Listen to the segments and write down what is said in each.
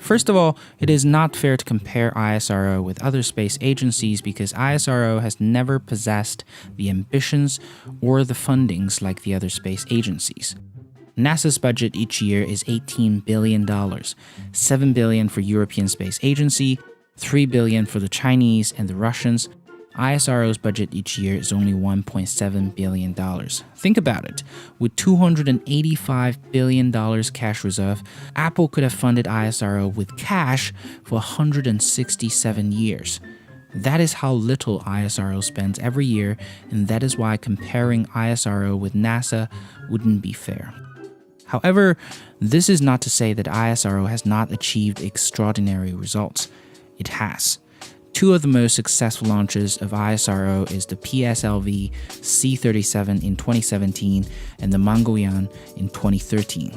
First of all, it is not fair to compare ISRo with other space agencies because ISRo has never possessed the ambitions or the fundings like the other space agencies. NASA's budget each year is $18 billion, $7 billion for European Space Agency, $3 billion for the Chinese and the Russians. ISRo's budget each year is only $1.7 billion. Think about it. With $285 billion cash reserve, Apple could have funded ISRo with cash for 167 years. That is how little ISRo spends every year, and that is why comparing ISRo with NASA wouldn't be fair. However, this is not to say that ISRo has not achieved extraordinary results. It has. Two of the most successful launches of ISRo is the PSLV C-37 in 2017 and the Mangoyan in 2013.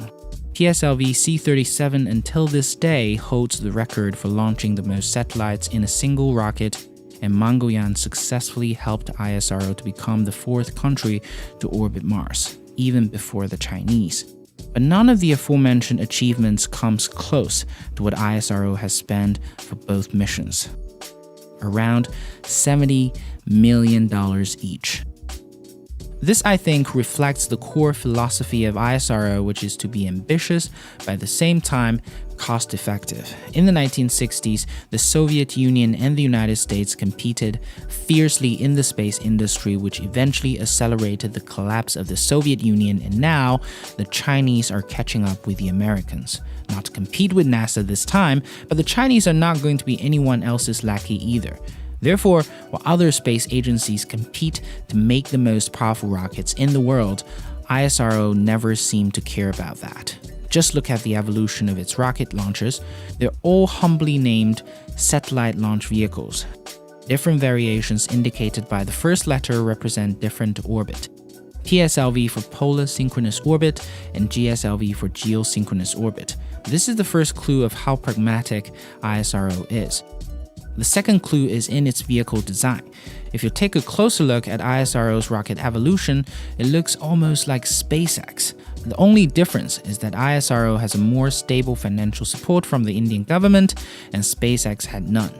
PSLV C-37 until this day holds the record for launching the most satellites in a single rocket, and Mangoyan successfully helped ISRo to become the fourth country to orbit Mars, even before the Chinese. But none of the aforementioned achievements comes close to what ISRo has spent for both missions. Around $70 million each. This, I think, reflects the core philosophy of ISRo, which is to be ambitious, but at the same time, cost-effective. In the 1960s, the Soviet Union and the United States competed fiercely in the space industry, which eventually accelerated the collapse of the Soviet Union, and now the Chinese are catching up with the Americans. Not to compete with NASA this time, but the Chinese are not going to be anyone else's lackey either. Therefore, while other space agencies compete to make the most powerful rockets in the world, ISRo never seemed to care about that. Just look at the evolution of its rocket launches. They're all humbly named satellite launch vehicles. Different variations indicated by the first letter represent different orbit. PSLV for polar synchronous orbit and GSLV for geosynchronous orbit. This is the first clue of how pragmatic ISRo is. The second clue is in its vehicle design. If you take a closer look at ISRo's rocket evolution, it looks almost like SpaceX. The only difference is that ISRo has a more stable financial support from the Indian government, and SpaceX had none.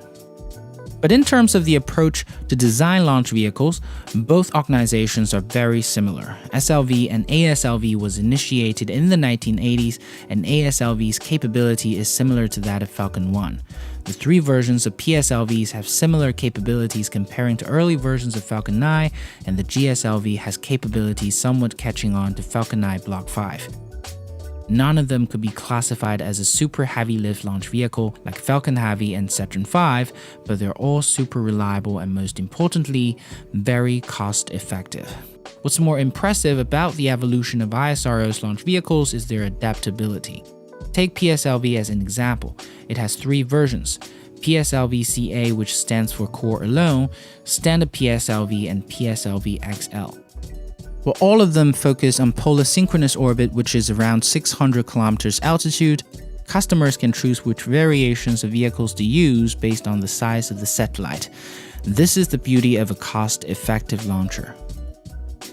But in terms of the approach to design launch vehicles, both organizations are very similar. SLV and ASLV was initiated in the 1980s, and ASLV's capability is similar to that of Falcon 1. The three versions of PSLVs have similar capabilities comparing to early versions of Falcon 9, and the GSLV has capabilities somewhat catching on to Falcon 9 Block 5. None of them could be classified as a super heavy lift launch vehicle like Falcon Heavy and Saturn V, but they're all super reliable and, most importantly, very cost effective. What's more impressive about the evolution of ISRo's launch vehicles is their adaptability. Take PSLV as an example. It has three versions: PSLV-CA, which stands for Core Alone, Standard PSLV, and PSLV XL. Well, all of them focus on polar synchronous orbit, which is around 600 kilometers altitude. Customers can choose which variations of vehicles to use based on the size of the satellite. This is the beauty of a cost-effective launcher.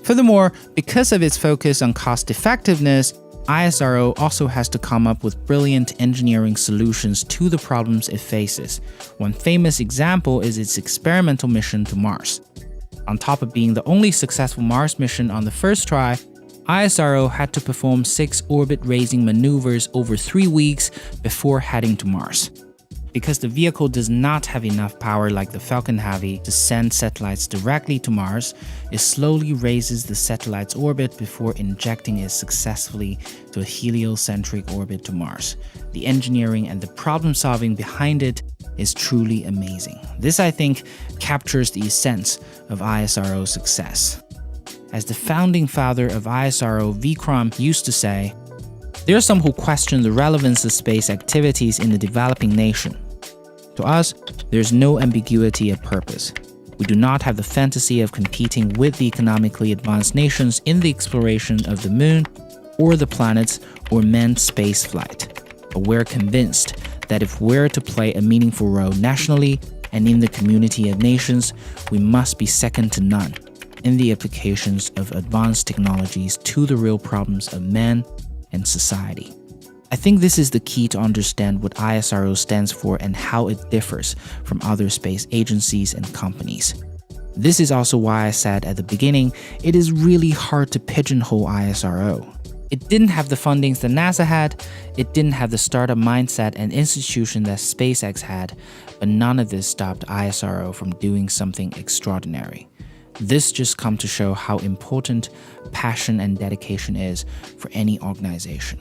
Furthermore, because of its focus on cost-effectiveness, ISRo also has to come up with brilliant engineering solutions to the problems it faces. One famous example is its experimental mission to Mars. On top of being the only successful Mars mission on the first try, ISRo had to perform 6 orbit-raising maneuvers over 3 weeks before heading to Mars. Because the vehicle does not have enough power like the Falcon Heavy to send satellites directly to Mars, it slowly raises the satellite's orbit before injecting it successfully to a heliocentric orbit to Mars. The engineering and the problem-solving behind it is truly amazing. This, I think, captures the essence of ISRo's success. As the founding father of ISRo, Vikram, used to say, there are some who question the relevance of space activities in the developing nation. To us, there's no ambiguity of purpose. We do not have the fantasy of competing with the economically advanced nations in the exploration of the moon or the planets or manned space flight. But we're convinced that if we're to play a meaningful role nationally and in the community of nations, we must be second to none in the applications of advanced technologies to the real problems of man and society. I think this is the key to understand what ISRO stands for and how it differs from other space agencies and companies. This is also why I said at the beginning, it is really hard to pigeonhole ISRO. It didn't have the fundings that NASA had, it didn't have the startup mindset and institution that SpaceX had, but none of this stopped ISRO from doing something extraordinary. This just comes to show how important passion and dedication is for any organization.